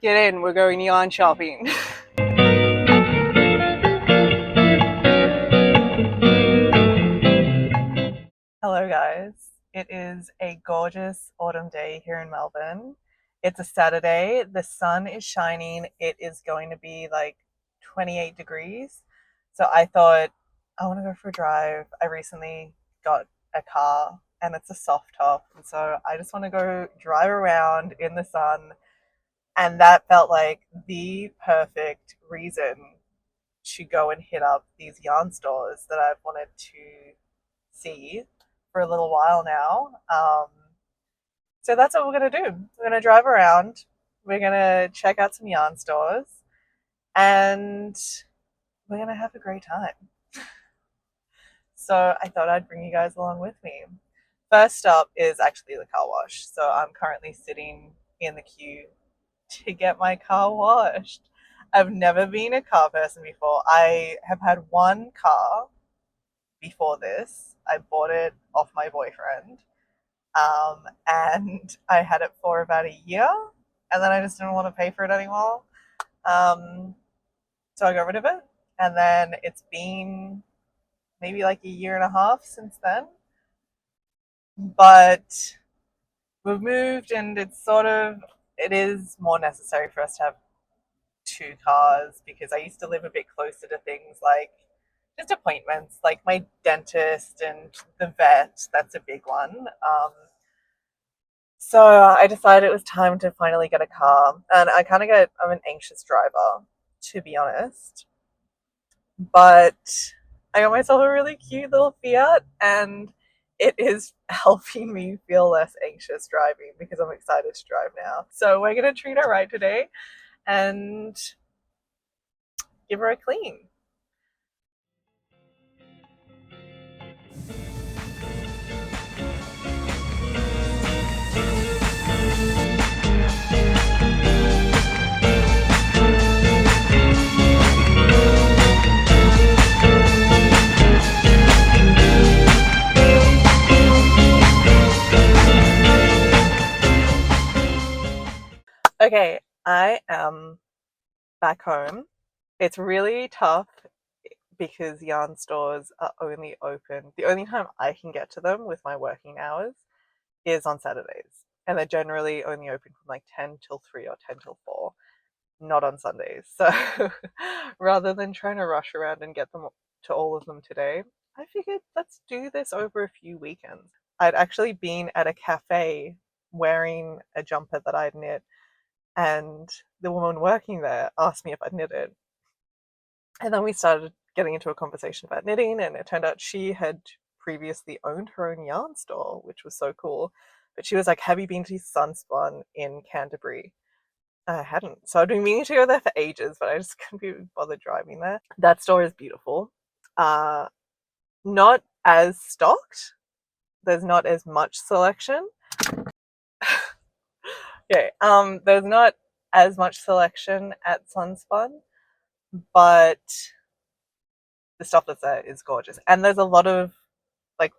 Get in, we're going yarn shopping. Hello guys, it is a gorgeous autumn day here in Melbourne. It's a Saturday, the sun is shining, it is going to be like 28 degrees. So I thought I want to go for a drive. I recently got a car and it's a soft top, and so I just want to go drive around in the sun, and that felt like the perfect reason to go and hit up these yarn stores that I've wanted to see for a little while now. So that's what we're going to do. We're going to drive around, we're going to check out some yarn stores, and we're going to have a great time. So I thought I'd bring you guys along with me. First up is actually the car wash. So I'm currently sitting in the queue to get my car washed. I've never been a car person before. I have had one car before this. I bought it off my boyfriend, and I had it for about a year, and then I just didn't want to pay for it anymore. So I got rid of it, and then it's been maybe like a year and a half since then. But we've moved, and it is more necessary for us to have two cars, because I used to live a bit closer to things like just appointments, like my dentist and the vet. That's a big one. So I decided it was time to finally get a car, and I'm an anxious driver, to be honest. But I got myself a really cute little Fiat, and it is helping me feel less anxious driving because I'm excited to drive now. So we're gonna treat her right today and give her a clean. Okay, I am back home. It's really tough because yarn stores are only open. The only time I can get to them with my working hours is on Saturdays. And they're generally only open from like 10 till 3 or 10 till 4, not on Sundays. So rather than trying to rush around and get them to all of them today, I figured let's do this over a few weekends. I'd actually been at a cafe wearing a jumper that I'd knit, and the woman working there asked me if I'd knitted. And then we started getting into a conversation about knitting, and it turned out she had previously owned her own yarn store, which was so cool. But she was like, "Have you been to Sunspun in Canterbury?" I hadn't. So I'd been meaning to go there for ages, but I just couldn't be bothered driving there. That store is beautiful. Not as stocked. There's not as much selection. Okay. There's not as much selection at Sunspun, but the stuff that's there is gorgeous. And there's like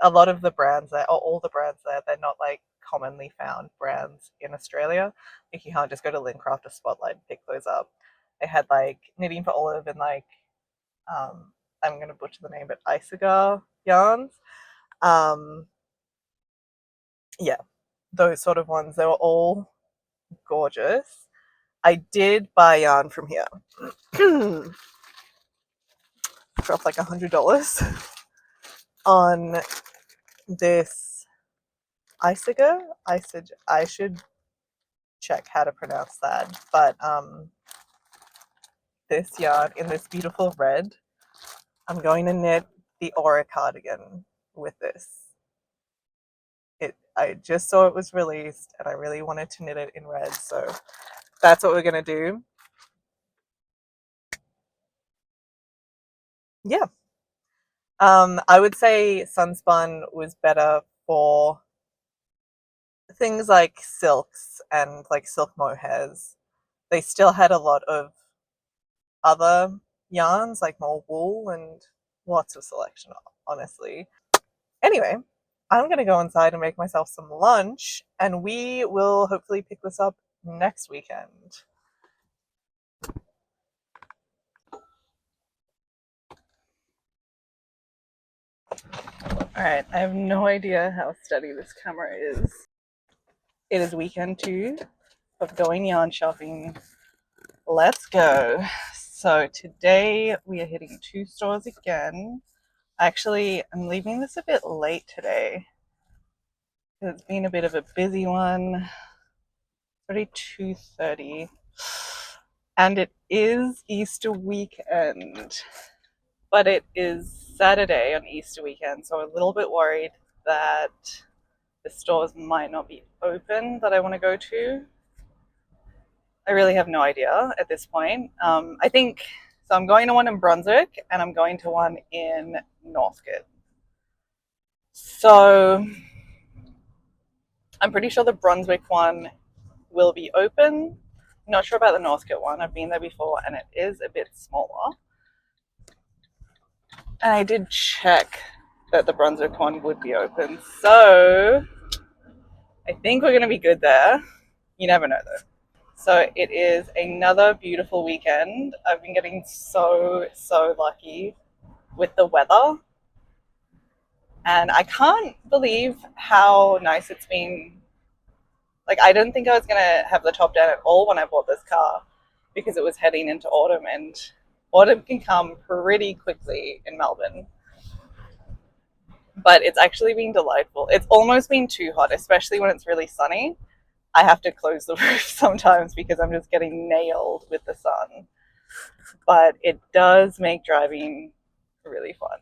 a lot of the brands there, or all the brands there, they're not like commonly found brands in Australia. Like you can't just go to Lincraft or Spotlight and pick those up. They had like Knitting for Olive and like I'm gonna butcher the name, but Isagar yarns. Yeah, those sort of ones. They were all gorgeous. I did buy yarn from here. Dropped like $100 on this Isagar. I should check how to pronounce that, but this yarn in this beautiful red. I'm going to knit the Aura cardigan with this. I just saw it was released and I really wanted to knit it in red, so that's what we're gonna do. Yeah. I would say Sunspun was better for things like silks and like silk mohairs. They still had a lot of other yarns, like more wool and lots of selection, honestly. Anyway, I'm going to go inside and make myself some lunch, and we will hopefully pick this up next weekend. Alright, I have no idea how steady this camera is. It is weekend 2 of going yarn shopping. Let's go. So today we are hitting 2 stores again. Actually, I'm leaving this a bit late today. It's been a bit of a busy one. It's already 2:30. And it is Easter weekend. But it is Saturday on Easter weekend, so I'm a little bit worried that the stores might not be open that I want to go to. I really have no idea at this point. I think so. I'm going to one in Brunswick and I'm going to one in Northcote. So I'm pretty sure the Brunswick one will be open. Not sure about the Northcote one. I've been there before and it is a bit smaller. And I did check that the Brunswick one would be open. So I think we're going to be good there. You never know though. So it is another beautiful weekend. I've been getting so lucky with the weather. And I can't believe how nice it's been. Like, I didn't think I was going to have the top down at all when I bought this car because it was heading into autumn, and autumn can come pretty quickly in Melbourne. But it's actually been delightful. It's almost been too hot, especially when it's really sunny. I have to close the roof sometimes because I'm just getting nailed with the sun. But it does make driving really fun.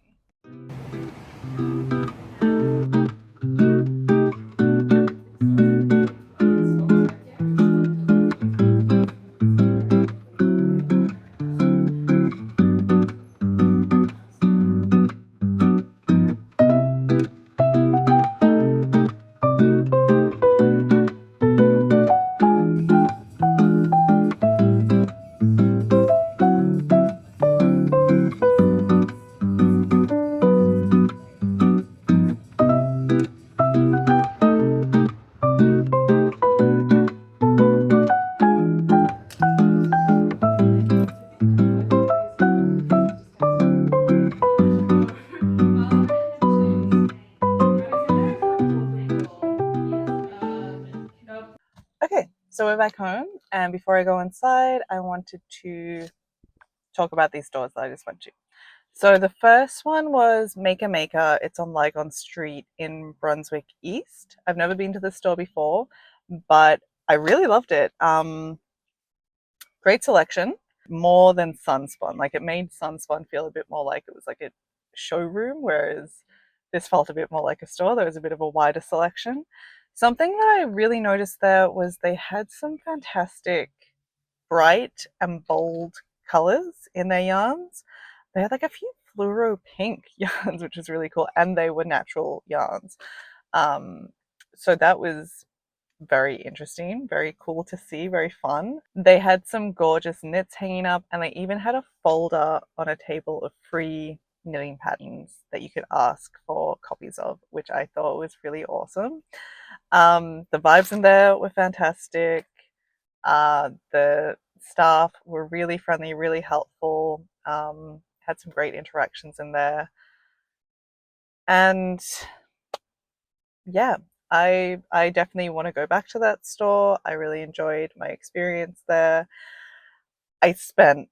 Okay, so we're back home, and before I go inside, I wanted to talk about these stores that I just went to. So the first one was Maker Maker. It's on Lygon Street in Brunswick East. I've never been to this store before, but I really loved it. Great selection, more than Sunspun. Like, it made Sunspun feel a bit more like it was like a showroom, whereas this felt a bit more like a store. There was a bit of a wider selection. Something that I really noticed there was they had some fantastic bright and bold colors in their yarns. They had like a few fluoro pink yarns, which was really cool, and they were natural yarns. So that was very interesting, very cool to see, very fun. They had some gorgeous knits hanging up, and they even had a folder on a table of free knitting patterns that you could ask for copies of, which I thought was really awesome. The vibes in there were fantastic. The staff were really friendly, really helpful, had some great interactions in there. And yeah, I definitely want to go back to that store. I really enjoyed my experience there. I spent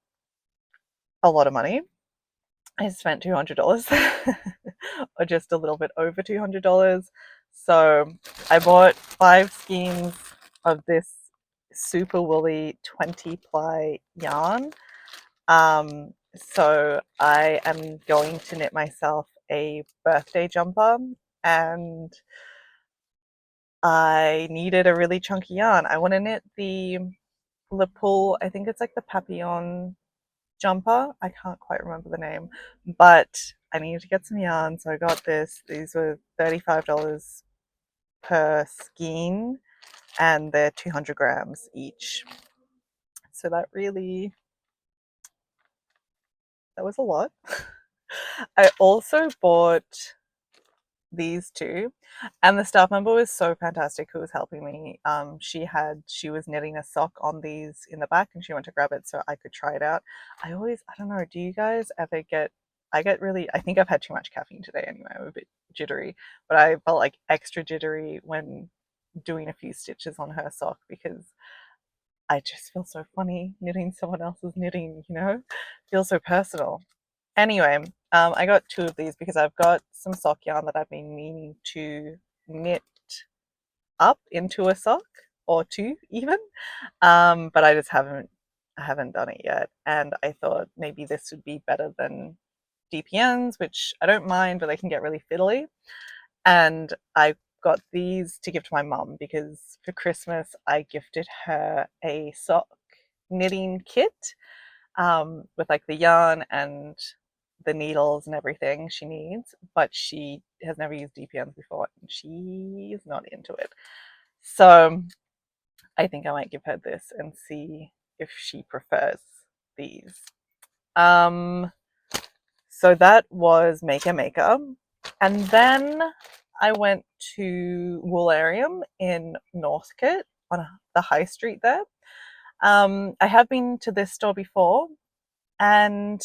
a lot of money. I spent $200 or just a little bit over $200. So I bought 5 skeins of this super woolly 20 ply yarn. So I am going to knit myself a birthday jumper, and I needed a really chunky yarn. I want to knit the Le Poule, I think it's like the Papillon jumper. I can't quite remember the name, but I needed to get some yarn, so I got this. These were $35 per skein, and they're 200 grams each. So that was a lot. I also bought these two, and the staff member was so fantastic who was helping me. She was knitting a sock on these in the back, and she went to grab it so I could try it out. I don't know, do you guys ever get? I get really. I think I've had too much caffeine today. Anyway, I'm a bit jittery, but I felt like extra jittery when doing a few stitches on her sock because I just feel so funny knitting someone else's knitting. Feels so personal. Anyway, I got two of these because I've got some sock yarn that I've been meaning to knit up into a sock or two even, but I haven't done it yet. And I thought maybe this would be better than DPNs, which I don't mind, but they can get really fiddly. And I got these to give to my mum because for Christmas I gifted her a sock knitting kit with like the yarn and the needles and everything she needs, but she has never used DPNs before and she's not into it. So I think I might give her this and see if she prefers these. Um, so that was Maker Maker. And then I went to Woolarium in Northcote on the high street there. I have been to this store before, and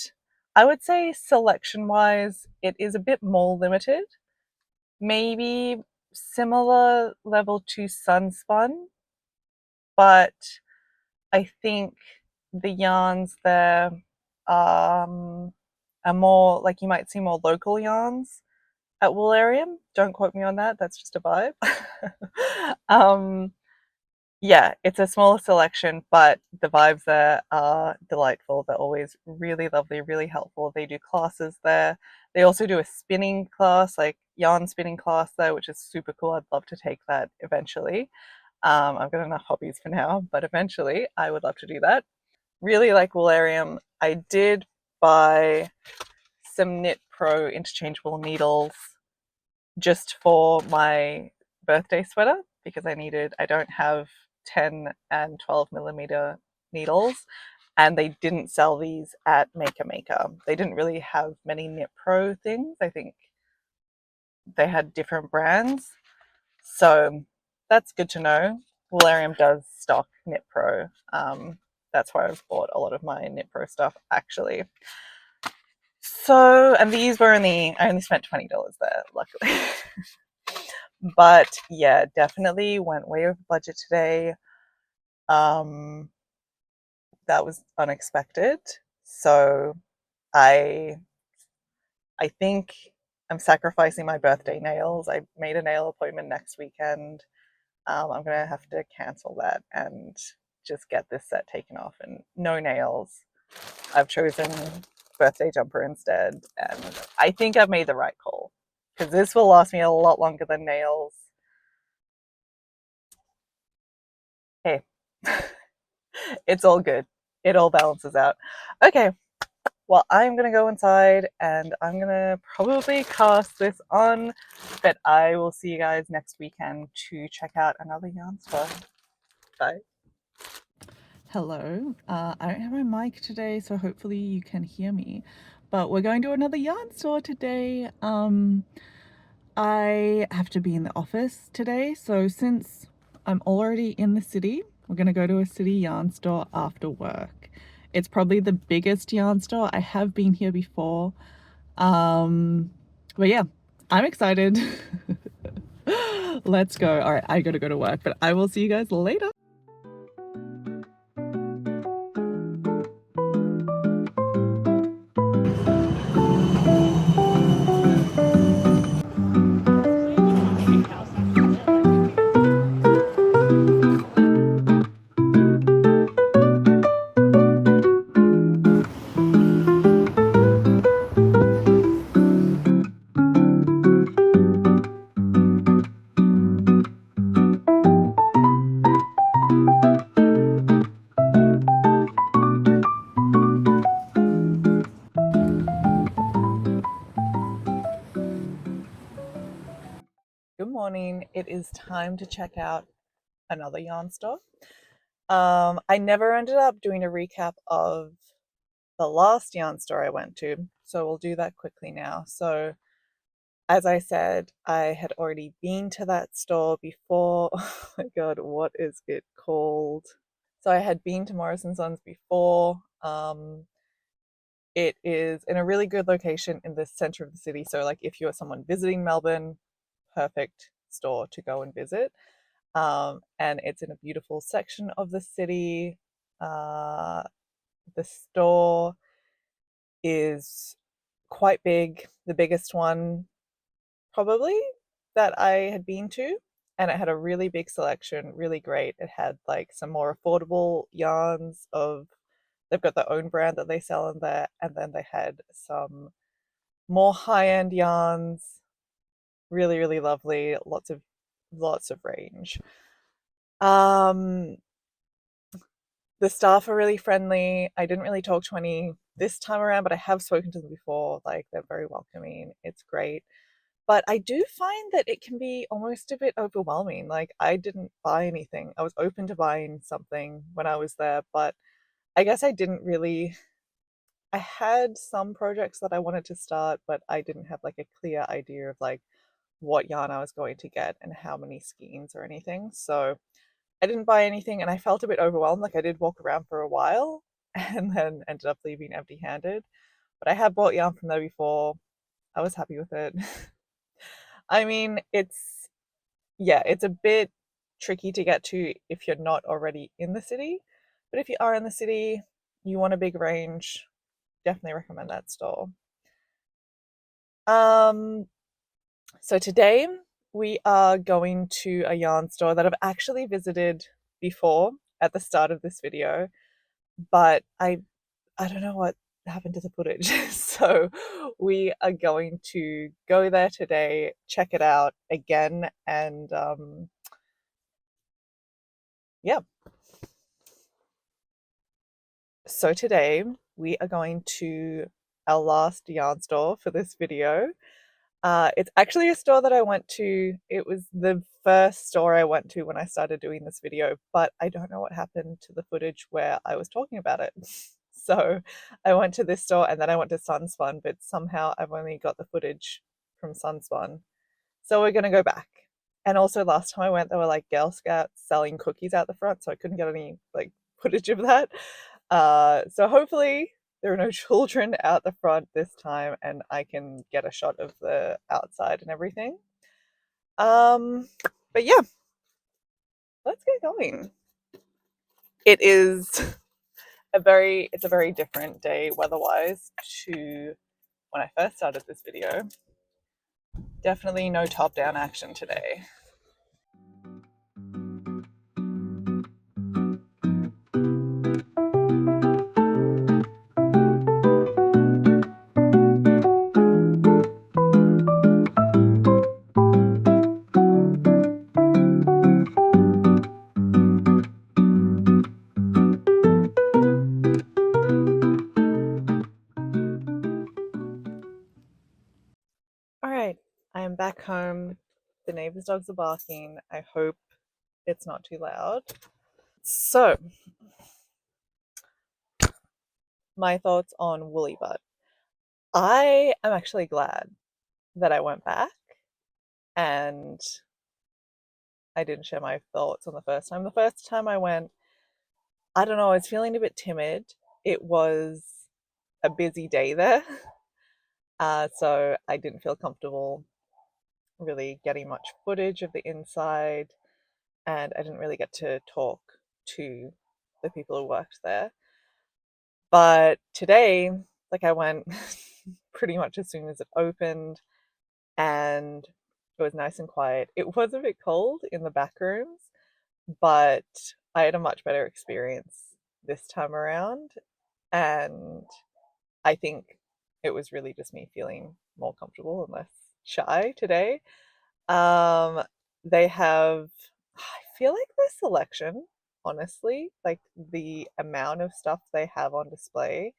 I would say selection wise, it is a bit more limited. Maybe similar level to Sunspun, but I think the yarns there are more like you might see more local yarns at Woolarium. Don't quote me on that, that's just a vibe. um, Yeah, it's a smaller selection, but the vibes there are delightful. They're always really lovely, really helpful. They do classes there. They also do a spinning class, like yarn spinning class there, which is super cool. I'd love to take that eventually. I've got enough hobbies for now, but eventually I would love to do that. Really like Woolarium. I did buy some Knit Pro interchangeable needles just for my birthday sweater because I don't have 10 and 12 millimeter needles, and they didn't sell these at Maker Maker. They didn't really have many Knit Pro things. I think they had different brands. So that's good to know. Woolarium does stock Knit Pro. That's where I've bought a lot of my Knit Pro stuff actually. So, and these were I only spent $20 there, luckily. But yeah, definitely went way over budget today. Um, that was unexpected. So I I think I'm sacrificing my birthday nails. I made a nail appointment next weekend. I'm gonna have to cancel that and just get this set taken off and no nails. I've chosen birthday jumper instead, and I think I've made the right call because this will last me a lot longer than nails. Hey, it's all good. It all balances out. Okay, well, I'm gonna go inside and I'm gonna probably cast this on, but I will see you guys next weekend to check out another yarn store. Bye. Hello. I don't have my mic today, so hopefully you can hear me. But we're going to another yarn store today. I have to be in the office today, so since I'm already in the city, we're gonna go to a city yarn store after work. It's probably the biggest yarn store. I have been here before. But yeah, I'm excited. Let's go. All right, I gotta go to work, but I will see you guys later. Good morning. It is time to check out another yarn store. I never ended up doing a recap of the last yarn store I went to, so we'll do that quickly now. So as I said, I had already been to that store before. Oh my God, what is it called? So I had been to Morris and Sons before. It is in a really good location in the center of the city. So, like, if you're someone visiting Melbourne, perfect store to go and visit. And it's in a beautiful section of the city. Uh, the store is quite big, the biggest one probably that I had been to. And it had a really big selection, really great. It had like some more affordable yarns of, they've got their own brand that they sell in there. And then they had some more high-end yarns, really, really lovely, lots of range. Um, the staff are really friendly. I didn't really talk to any this time around, but I have spoken to them before. Like, they're very welcoming. It's great. But I do find that it can be almost a bit overwhelming. Like, I didn't buy anything. I was open to buying something when I was there, but I guess I didn't really. I had some projects that I wanted to start, but I didn't have like a clear idea of like what yarn I was going to get and how many skeins or anything. So I didn't buy anything and I felt a bit overwhelmed. Like, I did walk around for a while and then ended up leaving empty handed. But I had bought yarn from there before. I was happy with it. I mean, yeah, it's a bit tricky to get to if you're not already in the city. But if you are in the city, you want a big range, definitely recommend that store. Um, so today we are going to a yarn store that I've actually visited before at the start of this video, but I don't know what happened to the footage. So we are going to go there today, check it out again, and yeah. So today we are going to our last yarn store for this video. It's actually a store that I went to. It was the first store I went to when I started doing this video, but I don't know what happened to the footage where I was talking about it. So I went to this store and then I went to Sunspun, but somehow I've only got the footage from Sunspun. So we're gonna go back. And also last time I went, there were like Girl Scouts selling cookies out the front, so I couldn't get any like footage of that. So hopefully there are no children out the front this time and I can get a shot of the outside and everything. Um, but yeah, let's get going. It is it's a very different day weather-wise to when I first started this video. Definitely no top-down action today. All right, I am back home. The neighbors' dogs are barking. I hope it's not too loud. So, my thoughts on Woolly Butt. I am actually glad that I went back and I didn't share my thoughts on the first time. The first time I went, I don't know, I was feeling a bit timid. It was a busy day there. So I didn't feel comfortable really getting much footage of the inside, and I didn't really get to talk to the people who worked there. But today, like, I went pretty much as soon as it opened, and it was nice and quiet. It was a bit cold in the back rooms, but I had a much better experience this time around. And I think it was really just me feeling more comfortable and less shy today. Um, they have, I feel like the selection, honestly, like the amount of stuff they have on display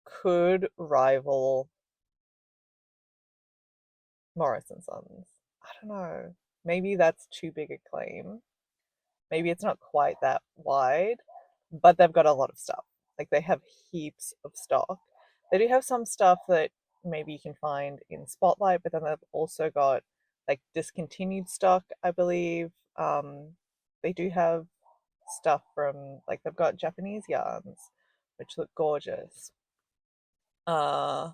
could rival Morris and Sons. I don't know. Maybe that's too big a claim. Maybe it's not quite that wide, but they've got a lot of stuff. Like, they have heaps of stock. They do have some stuff that maybe you can find in Spotlight, but then they've also got like discontinued stock, I believe. They do have stuff from like they've got Japanese yarns, which look gorgeous. Uh,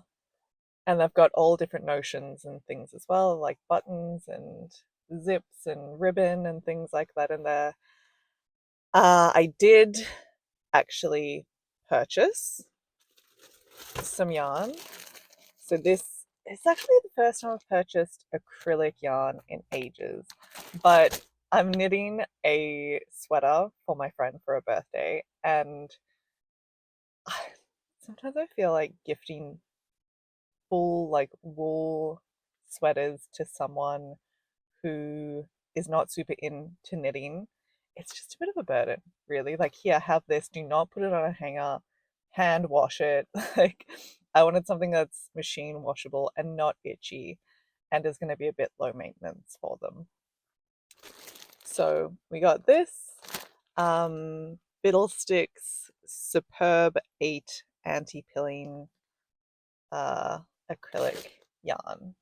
and they've got all different notions and things as well, like buttons and zips and ribbon and things like that in there. I did actually purchase some yarn. So this is actually the first time I've purchased acrylic yarn in ages, but I'm knitting a sweater for my friend for her birthday, and sometimes I feel like gifting full like wool sweaters to someone who is not super into knitting, it's just a bit of a burden, really. Like, here, have this, do not put it on a hanger, hand wash it. Like, I wanted something that's machine washable and not itchy and is going to be a bit low maintenance for them. So we got this Fiddlesticks Superb 8 anti-pilling acrylic yarn,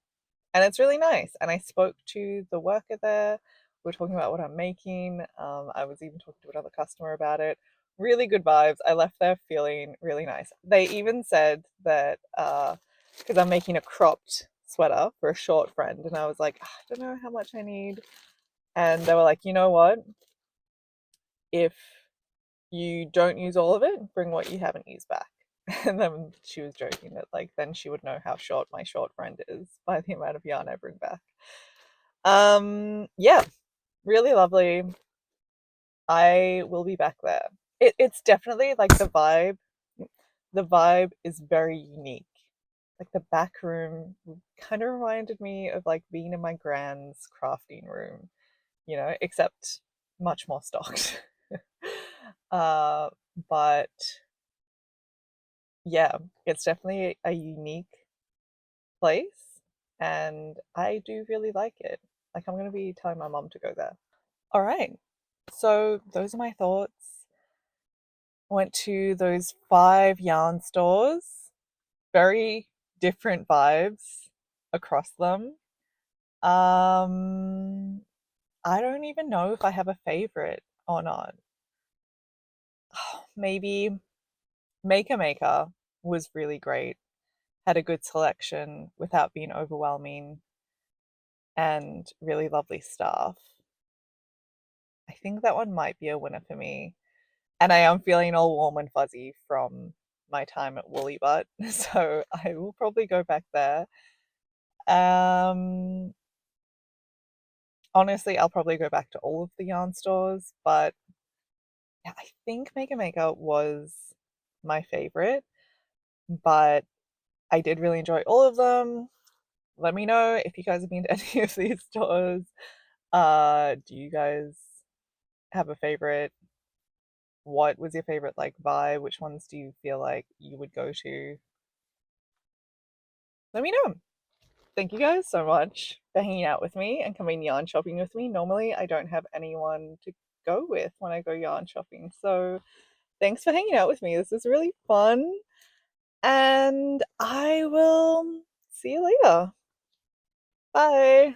and it's really nice. And I spoke to the worker there. We were talking about what I'm making. I was even talking to another customer about it. Really good vibes. I left there feeling really nice. They even said that because I'm making a cropped sweater for a short friend, and I was like, "Ah, I don't know how much I need," and they were like, you know what? If you don't use all of it, bring what you haven't used back. And then she was joking that like then she would know how short my short friend is by the amount of yarn I bring back. Yeah, really lovely. I will be back there. It's definitely like the vibe is very unique. Like the back room kind of reminded me of like being in my grand's crafting room, except much more stocked. uh, but yeah, it's definitely a unique place, and I do really like it. Like, I'm going to be telling my mom to go there. All right. So, those are my thoughts. I went to those 5 yarn stores, very different vibes across them. Um, I don't even know if I have a favorite or not. Maybe Maker was really great, had a good selection without being overwhelming, and really lovely staff. I think that one might be a winner for me. And I am feeling all warm and fuzzy from my time at Woolly Butt, so I will probably go back there. Um, Honestly, I'll probably go back to all of the yarn stores, but yeah, I think Maker was my favorite, but I did really enjoy all of them. Let me know if you guys have been to any of these stores. Do you guys have a favorite? What was your favorite like vibe? Which ones do you feel like you would go to? Let me know. Thank you guys so much for hanging out with me and coming yarn shopping with me. Normally, I don't have anyone to go with when I go yarn shopping. So, thanks for hanging out with me. This is really fun. And I will see you later. Bye.